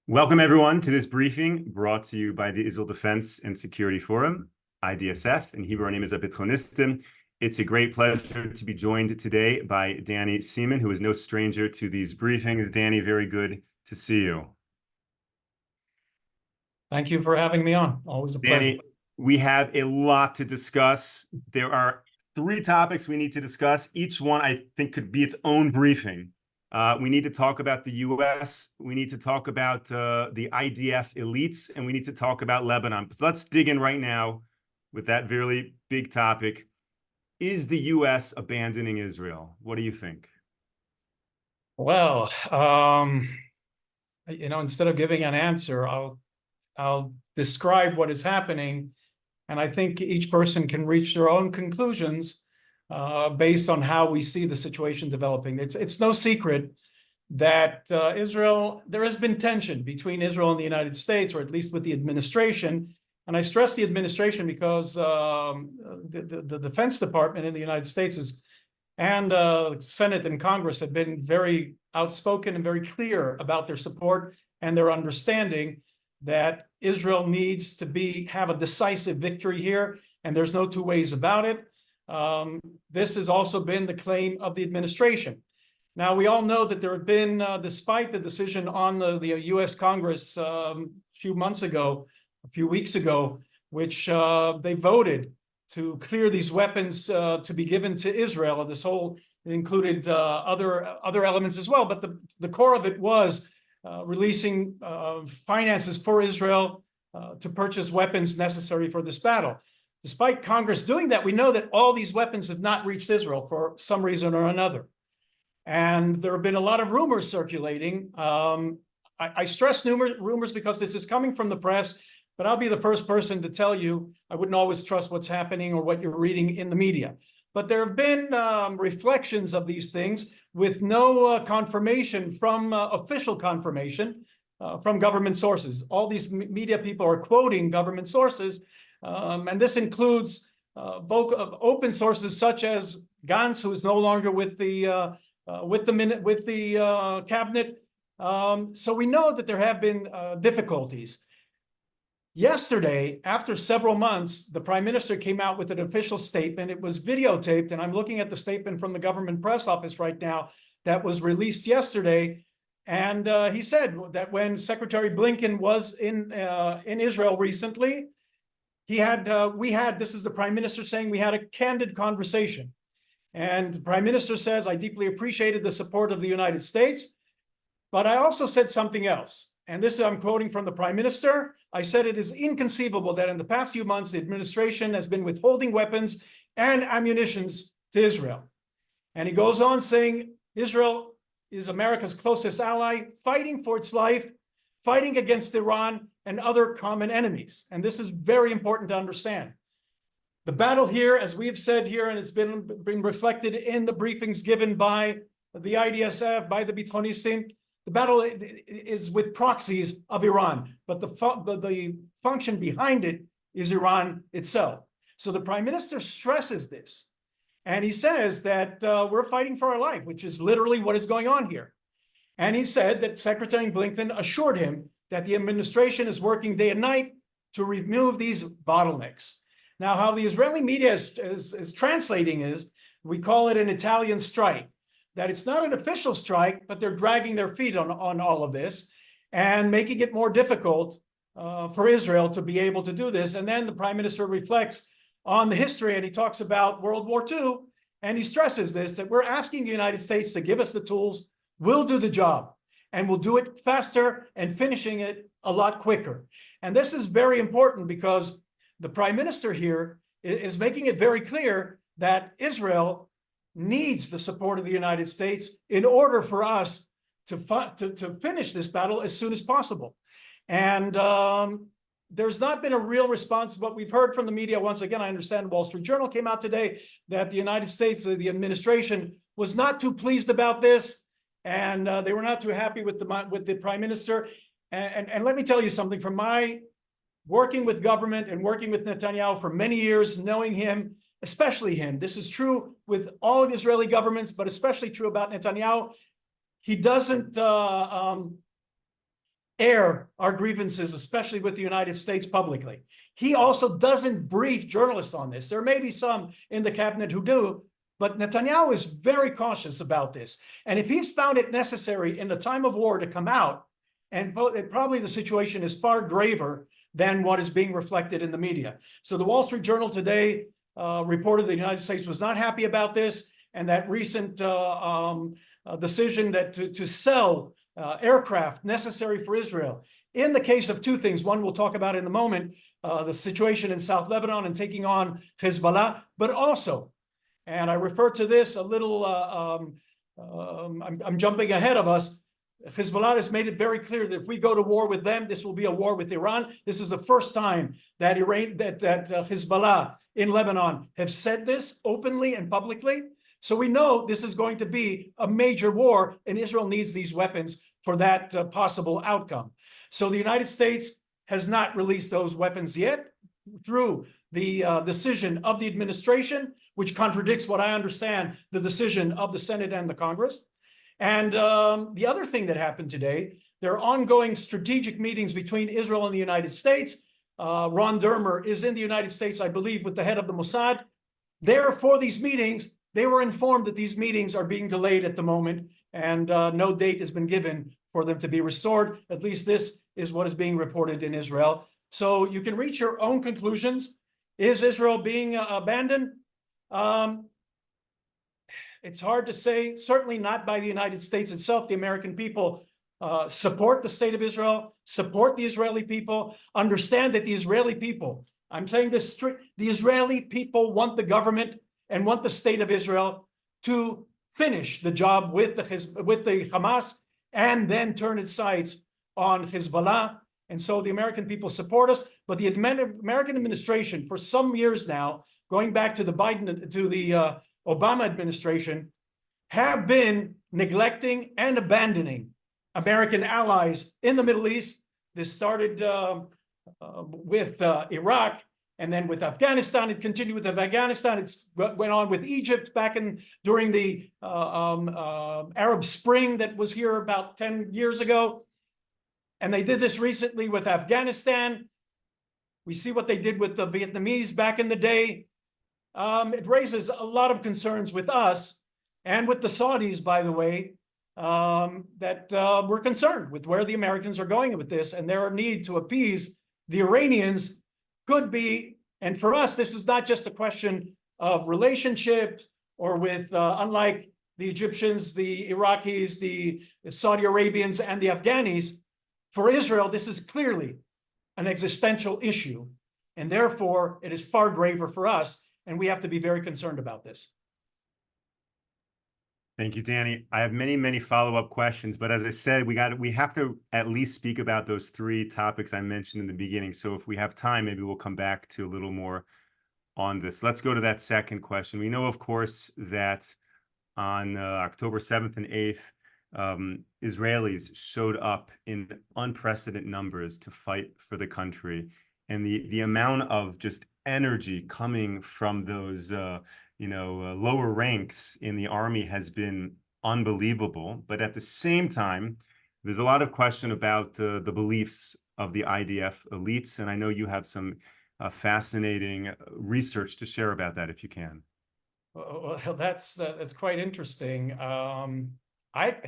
Welcome, everyone, to this briefing brought to you by the Israel Defense and Security Forum, IDSF. In Hebrew, our name is Abitronistim. It's a great pleasure to be joined today by Danny Seaman, who is no stranger to these briefings. Danny, very good to see you. Thank you for having me on. Always a pleasure. Danny, we have a lot to discuss. There are three topics we need to discuss. Each one, I think, could be its own briefing. We need to talk about the U.S. We need to talk about the IDF elites, and we need to talk about Lebanon. So let's dig in right now with that very big topic. Is the U.S. abandoning Israel? What do you think? Well, instead of giving an answer, I'll describe what is happening, and I think each person can reach their own conclusions based on how we see the situation developing. It's no secret that there has been tension between Israel and the United States, or at least with the administration. And I stress the administration because the Defense Department in the United States and Senate and Congress have been very outspoken and very clear about their support and their understanding that Israel needs to have a decisive victory here, and there's no two ways about it. This has also been the claim of the administration. Now, we all know that there have been, despite the decision on the U.S. Congress a few weeks ago, which they voted to clear these weapons to be given to Israel. And this whole included other elements as well. But the core of it was releasing finances for Israel to purchase weapons necessary for this battle. Despite Congress doing that, we know that all these weapons have not reached Israel for some reason or another. And there have been a lot of rumors circulating. I stress rumors because this is coming from the press, but I'll be the first person to tell you I wouldn't always trust what's happening or what you're reading in the media. But there have been reflections of these things with no confirmation from official confirmation from government sources. All these media people are quoting government sources, and this includes open sources such as Gantz, who is no longer with the cabinet. So we know that there have been difficulties. Yesterday, after several months, the Prime Minister came out with an official statement. It was videotaped, and I'm looking at the statement from the government press office right now that was released yesterday. And he said that when Secretary Blinken was in Israel recently, this is the Prime Minister saying, we had a candid conversation. And the Prime Minister says, I deeply appreciated the support of the United States, but I also said something else. And this I'm quoting from the Prime Minister. I said it is inconceivable that in the past few months, the administration has been withholding weapons and ammunitions to Israel. And he goes on saying, Israel is America's closest ally, fighting for its life, fighting against Iran and other common enemies. And this is very important to understand. The battle here, as we have said here, and it's been reflected in the briefings given by the IDSF, by the Bitronistim, the battle is with proxies of Iran, but the function behind it is Iran itself. So the Prime Minister stresses this, and he says that we're fighting for our life, which is literally what is going on here. And he said that Secretary Blinken assured him that the administration is working day and night to remove these bottlenecks. Now, how the Israeli media is translating is, we call it an Italian strike, that it's not an official strike, but they're dragging their feet on all of this and making it more difficult for Israel to be able to do this. And then the Prime Minister reflects on the history, and he talks about World War II, and he stresses this, that we're asking the United States to give us the tools, we'll do the job, and we'll do it faster and finishing it a lot quicker. And this is very important because the Prime Minister here is making it very clear that Israel needs the support of the United States in order for us to finish this battle as soon as possible. And there's not been a real response. What we've heard from the media, once again, I understand Wall Street Journal came out today that the United States, the administration, was not too pleased about this, and they were not too happy with the Prime Minister. And let me tell you something, from my working with government and working with Netanyahu for many years, knowing him, especially him. This is true with all Israeli governments, but especially true about Netanyahu. He doesn't air our grievances, especially with the United States, publicly. He also doesn't brief journalists on this. There may be some in the cabinet who do, but Netanyahu is very cautious about this. And if he's found it necessary in the time of war to come out, and probably the situation is far graver than what is being reflected in the media. So the Wall Street Journal today reported the United States was not happy about this, and that recent decision that to sell aircraft necessary for Israel. In the case of two things, one we'll talk about in a moment, the situation in South Lebanon and taking on Hezbollah, but also, and I refer to this a little, I'm jumping ahead of us, Hezbollah has made it very clear that if we go to war with them, this will be a war with Iran. This is the first time that Hezbollah in Lebanon have said this openly and publicly. So we know this is going to be a major war, and Israel needs these weapons for that possible outcome. So the United States has not released those weapons yet through the decision of the administration, which contradicts what I understand the decision of the Senate and the Congress. And the other thing that happened today, there are ongoing strategic meetings between Israel and the United States. Ron Dermer is in the United States, I believe, with the head of the Mossad. Therefore, these meetings, they were informed that these meetings are being delayed at the moment, and no date has been given for them to be restored. At least this is what is being reported in Israel. So you can reach your own conclusions. Is Israel being abandoned? It's hard to say, certainly not by the United States itself. The American people support the state of Israel, support the Israeli people, understand that the Israeli people, I'm saying this, the Israeli people want the government and want the state of Israel to finish the job with the Hamas and then turn its sights on Hezbollah. And so the American people support us, but the American administration for some years now, going back to the Obama administration, have been neglecting and abandoning American allies in the Middle East. This started with Iraq, and then with Afghanistan. It continued with Afghanistan. It went on with Egypt during the Arab Spring that was here about 10 years ago. And they did this recently with Afghanistan. We see what they did with the Vietnamese back in the day. It raises a lot of concerns with us and with the Saudis, by the way, that we're concerned with where the Americans are going with this, and their need to appease the Iranians could be, and for us, this is not just a question of relationships or with, unlike the Egyptians, the Iraqis, the Saudi Arabians, and the Afghanis, for Israel, this is clearly an existential issue, and therefore it is far graver for us, and we have to be very concerned about this. Thank you, Danny. I have many, many follow-up questions, but as I said, we have to at least speak about those three topics I mentioned in the beginning. So if we have time, maybe we'll come back to a little more on this. Let's go to that second question. We know, of course, that on October 7th and 8th, Israelis showed up in unprecedented numbers to fight for the country. And the amount of just energy coming from those lower ranks in the army has been unbelievable. But at the same time, there's a lot of question about the beliefs of the IDF elites. And I know you have some fascinating research to share about that, if you can. Well, that's quite interesting. I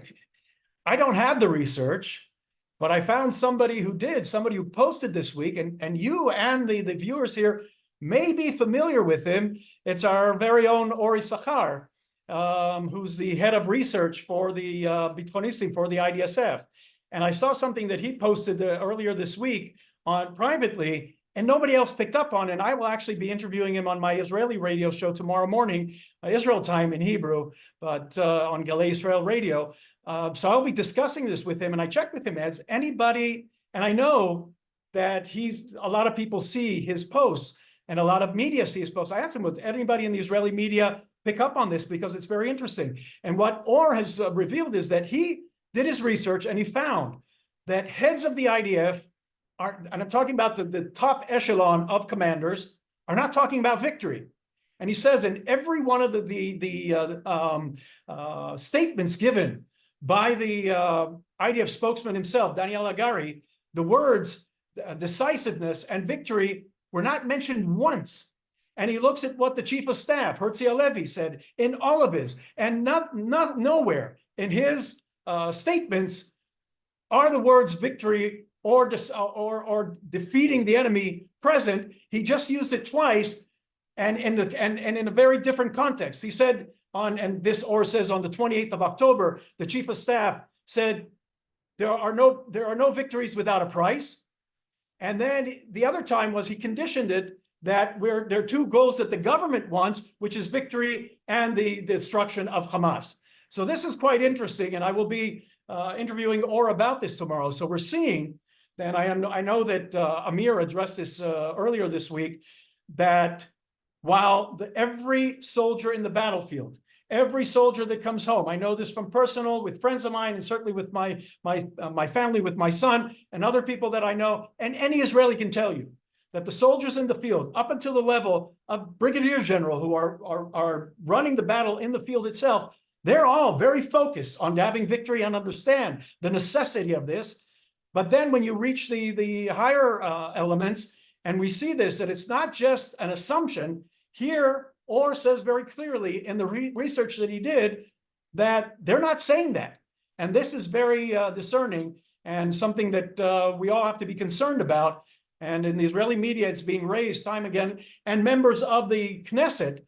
don't have the research, but I found somebody who did, somebody who posted this week, and you and the viewers here may be familiar with him. It's our very own Ori Sachar, who's the head of research for the Bitonistim for the IDSF. And I saw something that he posted earlier this week privately, and nobody else picked up on it. And I will actually be interviewing him on my Israeli radio show tomorrow morning, Israel time in Hebrew, but on Galei Israel radio. So I'll be discussing this with him. And I checked with him, has anybody, and I know that a lot of people see his posts and a lot of media see his posts. I asked him, was anybody in the Israeli media pick up on this? Because it's very interesting. And what Or has revealed is that he did his research and he found that heads of the IDF and I'm talking about the top echelon of commanders, are not talking about victory. And he says in every one of the statements given by the IDF spokesman himself, Daniel Hagari, the words decisiveness and victory were not mentioned once. And he looks at what the chief of staff, Herzl Halevi, said in all of his, and nowhere in his statements are the words victory or defeating the enemy present. He just used it twice, and in a very different context. He said and this Or says on the 28th of October, the chief of staff said, there are no victories without a price. And then the other time was he conditioned it that there are two goals that the government wants, which is victory and the destruction of Hamas. So this is quite interesting, and I will be interviewing Or about this tomorrow. So we're seeing, and I know that Amir addressed this earlier this week, that while every soldier in the battlefield, every soldier that comes home, I know this from personal, with friends of mine, and certainly with my family, with my son, and other people that I know, and any Israeli can tell you that the soldiers in the field, up until the level of brigadier general, who are running the battle in the field itself, they're all very focused on having victory and understand the necessity of this. But then when you reach the higher elements, and we see this, that it's not just an assumption. Here, Or says very clearly in the research that he did that they're not saying that. And this is very discerning and something that we all have to be concerned about. And in the Israeli media, it's being raised time again. And members of the Knesset,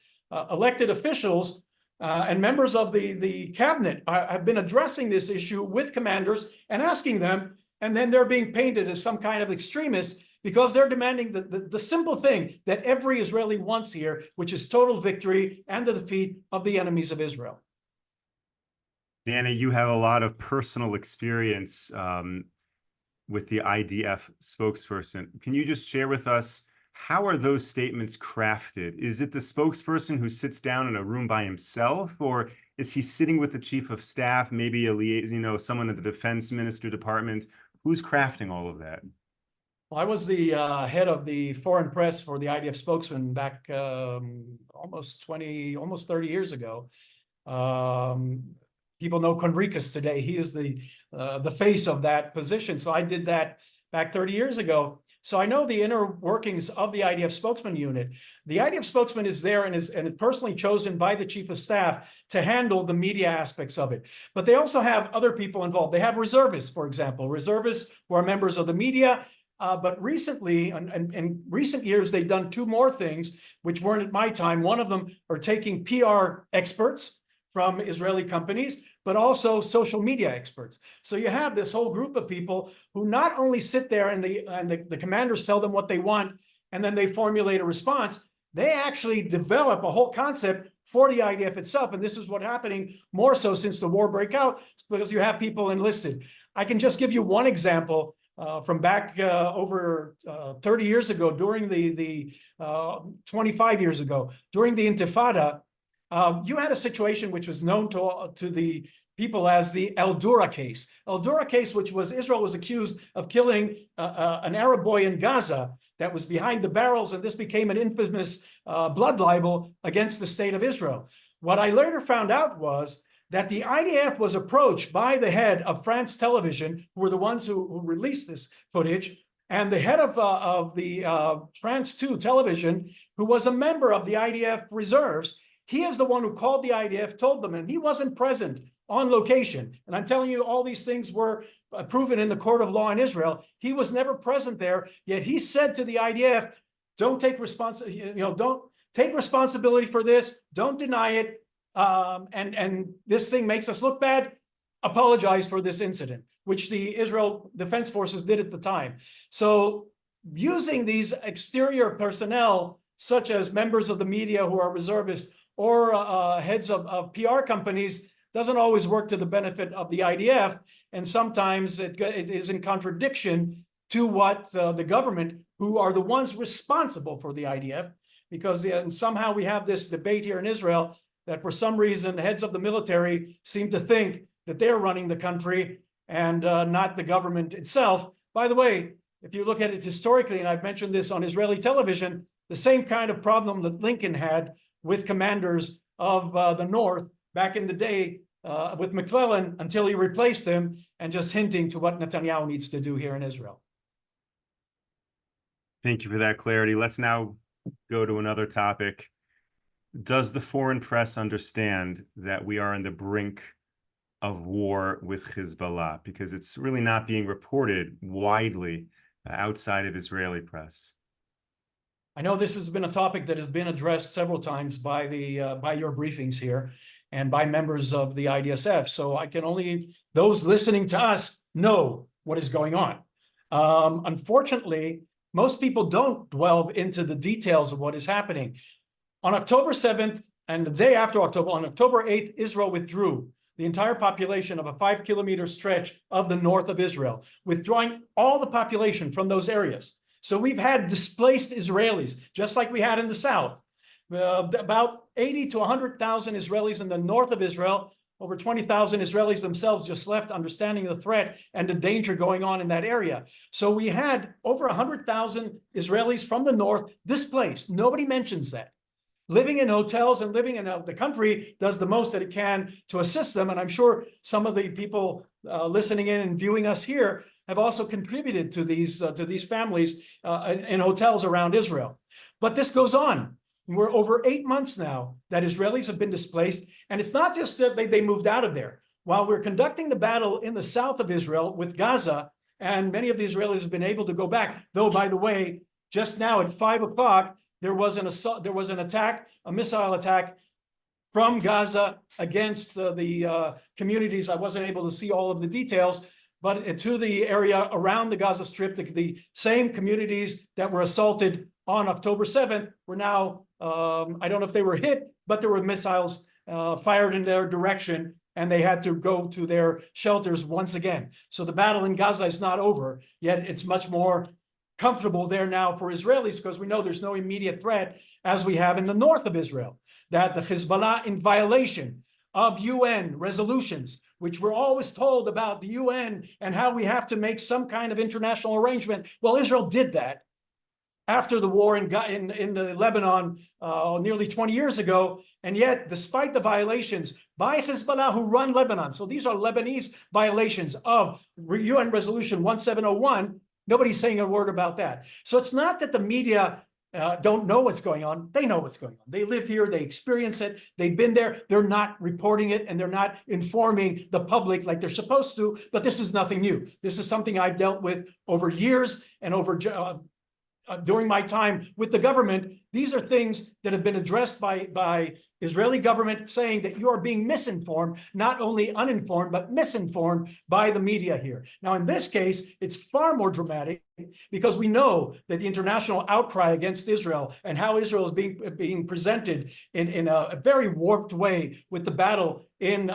elected officials, and members of the cabinet have been addressing this issue with commanders and asking them, and then they're being painted as some kind of extremists because they're demanding the simple thing that every Israeli wants here, which is total victory and the defeat of the enemies of Israel. Danny, you have a lot of personal experience with the IDF spokesperson. Can you just share with us, how are those statements crafted? Is it the spokesperson who sits down in a room by himself, or is he sitting with the chief of staff, maybe someone at the defense minister department? Who's crafting all of that? Well, I was the head of the foreign press for the IDF spokesman back almost 30 years ago. People know Conricus today. He is the face of that position. So I did that back 30 years ago. So I know the inner workings of the IDF spokesman unit. The IDF spokesman is there and is personally chosen by the chief of staff to handle the media aspects of it. But they also have other people involved. They have reservists, for example, reservists who are members of the media. But recently, in recent years, they've done two more things, which weren't at my time. One of them are taking PR experts from Israeli companies, but also social media experts. So you have this whole group of people who not only sit there and the commanders tell them what they want, and then they formulate a response. They actually develop a whole concept for the IDF itself. And this is what's happening more so since the war broke out, because you have people enlisted. I can just give you one example. From back over 30 years ago, during the 25 years ago, during the Intifada, you had a situation which was known to the people as the El Dura case. El Dura case, which was Israel was accused of killing an Arab boy in Gaza that was behind the barrels, and this became an infamous blood libel against the state of Israel. What I later found out was that the IDF was approached by the head of France Television, who were the ones who released this footage, and the head of the France 2 television, who was a member of the IDF reserves. He is the one who called the IDF, told them, and he wasn't present on location. And I'm telling you, all these things were proven in the court of law in Israel. He was never present there, yet he said to the IDF, don't take responsibility for this, don't deny it. And this thing makes us look bad, apologize for this incident, which the Israel Defense Forces did at the time. So using these exterior personnel, such as members of the media who are reservists or heads of PR companies, doesn't always work to the benefit of the IDF. And sometimes it is in contradiction to what the government, who are the ones responsible for the IDF, because somehow we have this debate here in Israel that for some reason heads of the military seem to think that they're running the country and not the government itself. By the way, if you look at it historically, and I've mentioned this on Israeli television, the same kind of problem that Lincoln had with commanders of the North back in the day with McClellan, until he replaced him, and just hinting to what Netanyahu needs to do here in Israel. Thank you for that clarity. Let's now go to another topic. Does the foreign press understand that we are on the brink of war with Hezbollah? Because it's really not being reported widely outside of Israeli press. I know this has been a topic that has been addressed several times by your briefings here and by members of the IDSF. So I can only, those listening to us know what is going on. Unfortunately, most people don't delve into the details of what is happening. On October 7th and the day after October, on October 8th, Israel withdrew the entire population of a 5-kilometer stretch of the north of Israel, withdrawing all the population from those areas. So we've had displaced Israelis, just like we had in the south. About 80 to 100,000 Israelis in the north of Israel. Over 20,000 Israelis themselves just left, understanding the threat and the danger going on in that area. So we had over 100,000 Israelis from the north displaced. Nobody mentions that. Living in hotels and living in the country does the most that it can to assist them. And I'm sure some of the people listening in and viewing us here have also contributed to these families in hotels around Israel. But this goes on. We're over 8 months now that Israelis have been displaced. And it's not just that they moved out of there. While we're conducting the battle in the south of Israel with Gaza, and many of the Israelis have been able to go back, though, by the way, just now at 5 o'clock, there was an attack, a missile attack from Gaza against the communities. I wasn't able to see all of the details, but to the area around the Gaza Strip, the same communities that were assaulted on October 7th were now, I don't know if they were hit, but there were missiles fired in their direction, and they had to go to their shelters once again. So the battle in Gaza is not over, yet it's much more comfortable there now for Israelis, because we know there's no immediate threat as we have in the north of Israel, that the Hezbollah, in violation of UN resolutions, which we're always told about the UN and how we have to make some kind of international arrangement. Well, Israel did that after the war in the Lebanon nearly 20 years ago. And yet, despite the violations by Hezbollah, who run Lebanon, so these are Lebanese violations of UN Resolution 1701, nobody's saying a word about that. So it's not that the media don't know what's going on. They know what's going on. They live here. They experience it. They've been there. They're not reporting it, and they're not informing the public like they're supposed to. But this is nothing new. This is something I've dealt with over years and over during my time with the government. These are things that have been addressed by Israeli government, saying that you are being misinformed, not only uninformed, but misinformed by the media here. Now, in this case, it's far more dramatic, because we know that the international outcry against Israel and how Israel is being presented in a very warped way with the battle in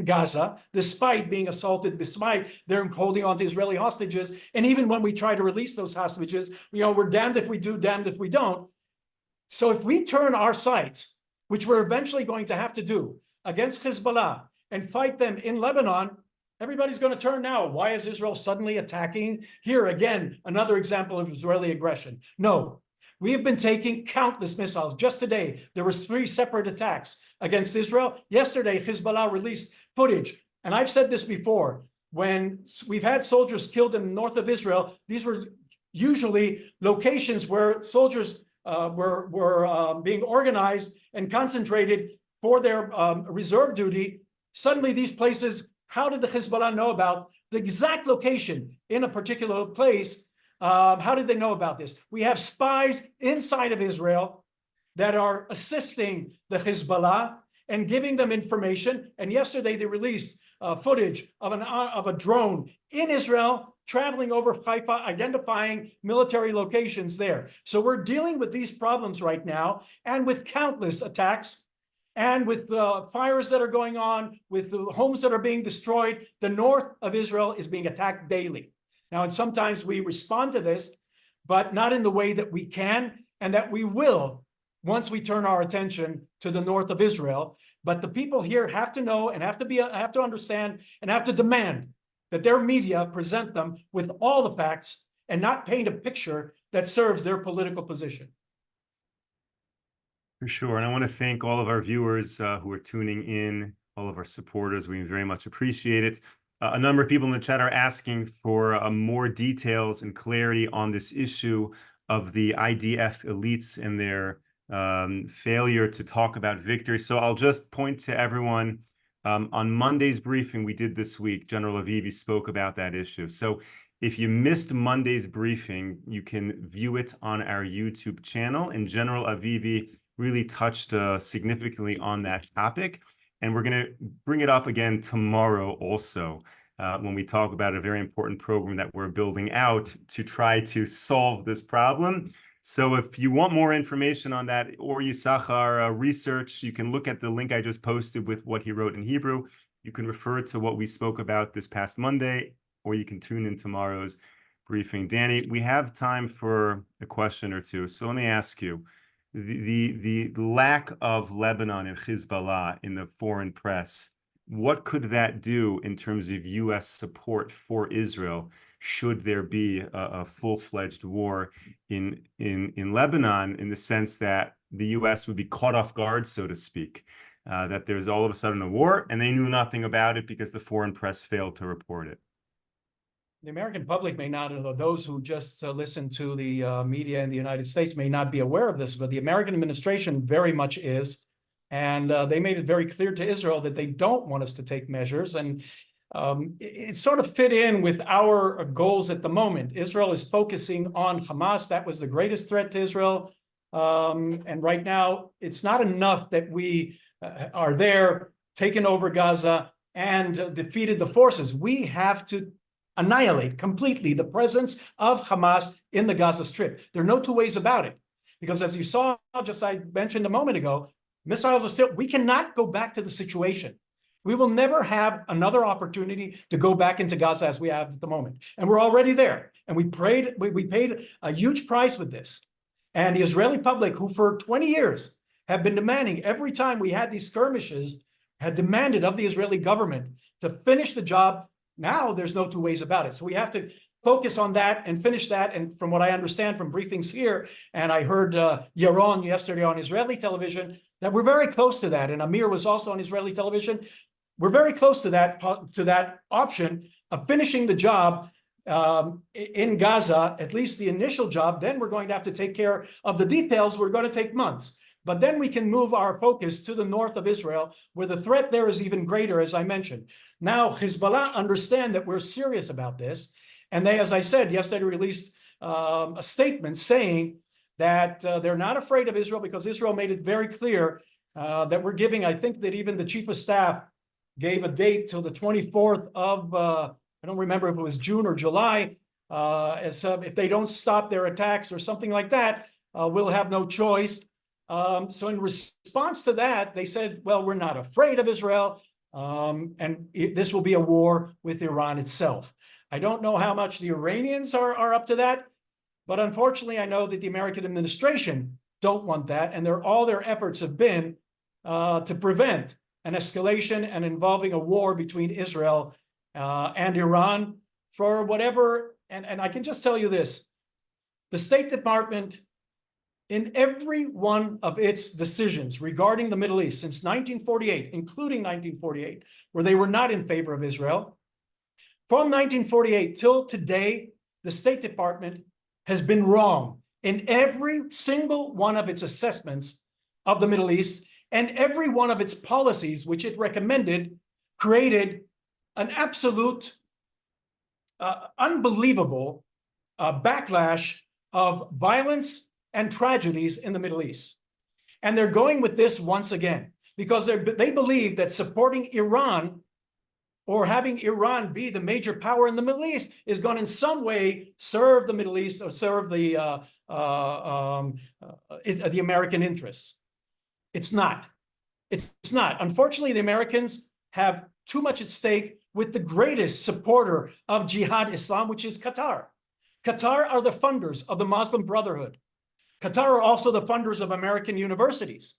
Gaza, despite being assaulted, despite their holding on to Israeli hostages. And even when we try to release those hostages, we're damned if we do, damned if we don't. So if we turn our sights, which we're eventually going to have to do, against Hezbollah and fight them in Lebanon, everybody's going to turn now. Why is Israel suddenly attacking? Here again, another example of Israeli aggression. No, we have been taking countless missiles. Just today, there was 3 separate attacks against Israel. Yesterday, Hezbollah released footage. And I've said this before, when we've had soldiers killed in the north of Israel, these were usually locations where soldiers were being organized and concentrated for their reserve duty. Suddenly, these places, how did the Hezbollah know about the exact location in a particular place? How did they know about this? We have spies inside of Israel that are assisting the Hezbollah and giving them information. And yesterday, they released footage of a drone in Israel traveling over Haifa, identifying military locations there. So we're dealing with these problems right now, and with countless attacks, and with fires that are going on, with the homes that are being destroyed. The north of Israel is being attacked daily. Now, and sometimes we respond to this, but not in the way that we can and that we will once we turn our attention to the north of Israel. But the people here have to know and have to understand and have to demand that their media present them with all the facts and not paint a picture that serves their political position. For sure. And I want to thank all of our viewers who are tuning in, all of our supporters. We very much appreciate it. A number of people in the chat are asking for more details and clarity on this issue of the IDF elites and their failure to talk about victory. So I'll just point to everyone. On Monday's briefing we did this week, General Avivi spoke about that issue. So if you missed Monday's briefing, you can view it on our YouTube channel. And General Avivi really touched significantly on that topic. And we're going to bring it up again tomorrow also, when we talk about a very important program that we're building out to try to solve this problem. So if you want more information on that, or Yisachar research, you can look at the link I just posted with what he wrote in Hebrew. You can refer to what we spoke about this past Monday, or you can tune in tomorrow's briefing. Danny, we have time for a question or two. So let me ask you, the lack of Lebanon and Hezbollah in the foreign press, what could that do in terms of U.S. support for Israel should there be a full-fledged war in Lebanon, in the sense that the U.S. would be caught off guard, so to speak, that there's all of a sudden a war and they knew nothing about it because the foreign press failed to report it? The American public may not, or those who just listen to the media in the United States may not be aware of this, but the American administration very much is. And they made it very clear to Israel that they don't want us to take measures. And it sort of fit in with our goals at the moment. Israel is focusing on Hamas. That was the greatest threat to Israel. And right now, it's not enough that we are there, taken over Gaza, and defeated the forces. We have to annihilate completely the presence of Hamas in the Gaza Strip. There are no two ways about it. Because as you saw, just I mentioned a moment ago, missiles are still, we cannot go back to the situation. We will never have another opportunity to go back into Gaza as we have at the moment. And we're already there. And we paid a huge price with this. And the Israeli public, who for 20 years have been demanding, every time we had these skirmishes, had demanded of the Israeli government to finish the job. Now there's no two ways about it. So we have to focus on that and finish that. And from what I understand from briefings here, and I heard Yaron yesterday on Israeli television, that we're very close to that. And Amir was also on Israeli television. We're very close to that option of finishing the job in Gaza, at least the initial job. Then we're going to have to take care of the details. We're going to take months. But then we can move our focus to the north of Israel, where the threat there is even greater, as I mentioned. Now, Hezbollah understand that we're serious about this. And they, as I said, yesterday released a statement saying that they're not afraid of Israel, because Israel made it very clear that we're giving, I think that even the chief of staff gave a date till the 24th of, I don't remember if it was June or July, as if they don't stop their attacks or something like that, we'll have no choice. So in response to that, they said, well, we're not afraid of Israel, and this will be a war with Iran itself. I don't know how much the Iranians are up to that, but unfortunately, I know that the American administration don't want that, and all their efforts have been to prevent an escalation and involving a war between Israel and Iran for whatever. And I can just tell you this: the State Department, in every one of its decisions regarding the Middle East since 1948, including 1948, where they were not in favor of Israel, from 1948 till today, the State Department has been wrong in every single one of its assessments of the Middle East, and every one of its policies, which it recommended, created an absolute, unbelievable backlash of violence and tragedies in the Middle East. And they're going with this once again, because they believe that supporting Iran or having Iran be the major power in the Middle East is going to in some way serve the Middle East or serve the American interests. It's not. It's not. Unfortunately, the Americans have too much at stake with the greatest supporter of Jihad Islam, which is Qatar. Qatar are the funders of the Muslim Brotherhood. Qatar are also the funders of American universities.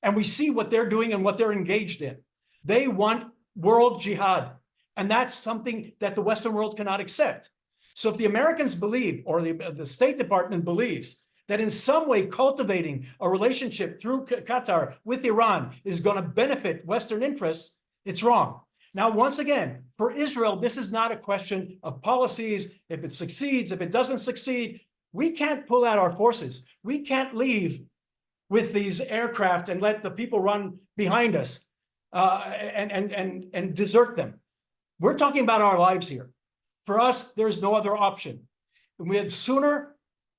And we see what they're doing and what they're engaged in. They want world jihad. And that's something that the Western world cannot accept. So if the Americans believe, or the State Department believes, that in some way cultivating a relationship through Qatar with Iran is going to benefit Western interests, it's wrong. Now, once again, for Israel, this is not a question of policies. If it succeeds, if it doesn't succeed, we can't pull out our forces. We can't leave with these aircraft and let the people run behind us and desert them. We're talking about our lives here. For us, there's no other option. And we had sooner,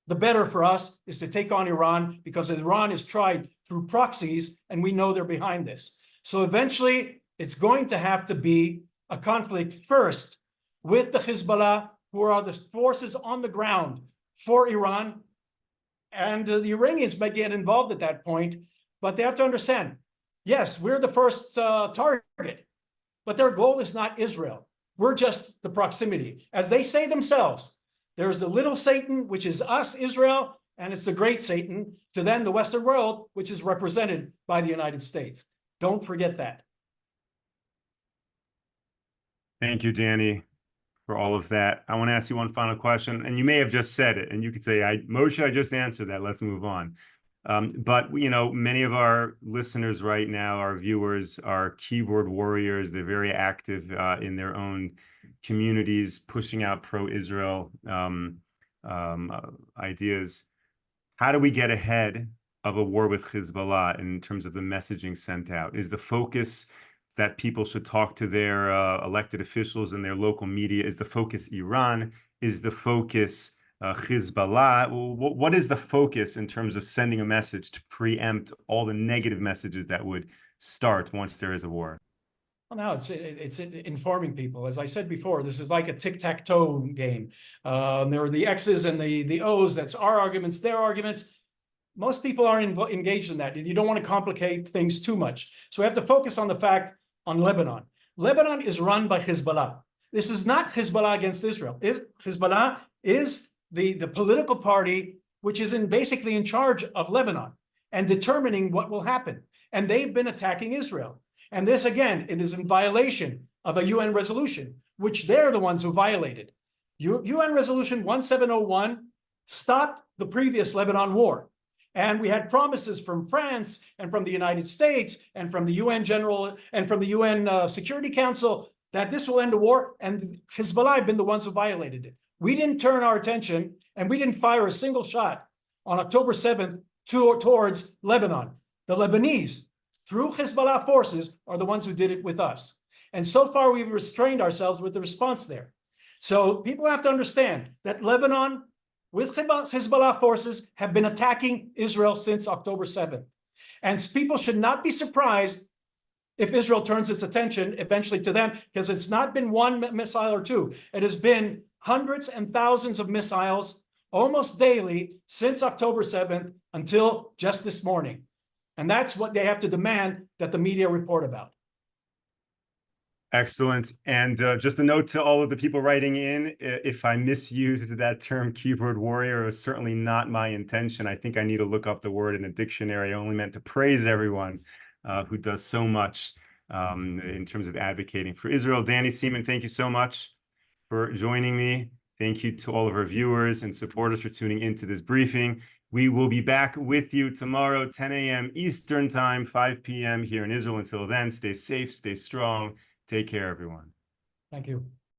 the better for us is to take on Iran, because Iran is tried through proxies, and we know they're behind this. So eventually, it's going to have to be a conflict first with the Hezbollah, who are the forces on the ground for Iran. And the Iranians may get involved at that point, but they have to understand, yes, we're the first target, but their goal is not Israel. We're just the proximity. As they say themselves, there's the little Satan, which is us, Israel, and it's the great Satan to then the Western world, which is represented by the United States. Don't forget that. Thank you, Danny, for all of that. I want to ask you one final question, and you may have just said it, and you could say, Moshe, I just answered that. Let's move on. But, you know, many of our listeners right now, our viewers, are keyboard warriors. They're very active in their own communities, pushing out pro-Israel ideas. How do we get ahead of a war with Hezbollah in terms of the messaging sent out? Is the focus that people should talk to their elected officials and their local media? Is the focus Iran? Is the focus Hezbollah? What is the focus in terms of sending a message to preempt all the negative messages that would start once there is a war? Well, no, it's informing people. As I said before, this is like a tic-tac-toe game. There are the X's and the O's. That's our arguments, their arguments. Most people aren't engaged in that. You don't want to complicate things too much. So we have to focus on the fact on Lebanon. Lebanon is run by Hezbollah. This is not Hezbollah against Israel. Hezbollah is the political party which is basically in charge of Lebanon and determining what will happen. And they've been attacking Israel. And this, again, it is in violation of a UN resolution, which they're the ones who violated. UN Resolution 1701 stopped the previous Lebanon war. And we had promises from France and from the United States and from the UN General and from the UN Security Council that this will end the war. And Hezbollah have been the ones who violated it. We didn't turn our attention, and we didn't fire a single shot on October 7th towards Lebanon. The Lebanese, through Hezbollah forces, are the ones who did it with us. And so far, we've restrained ourselves with the response there. So people have to understand that Lebanon, with Hezbollah forces, have been attacking Israel since October 7th. And people should not be surprised if Israel turns its attention eventually to them, because it's not been one missile or two. It has been hundreds and thousands of missiles almost daily since October 7th until just this morning. And that's what they have to demand that the media report about. Excellent. And just a note to all of the people writing in, if I misused that term keyboard warrior, it was certainly not my intention. I think I need to look up the word in a dictionary. I only meant to praise everyone who does so much in terms of advocating for Israel. Danny, Seaman, thank you so much for joining me. Thank you to all of our viewers and supporters for tuning into this briefing. We will be back with you tomorrow, 10 a.m. Eastern Time, 5 p.m. here in Israel. Until then, stay safe, stay strong. Take care, everyone. Thank you.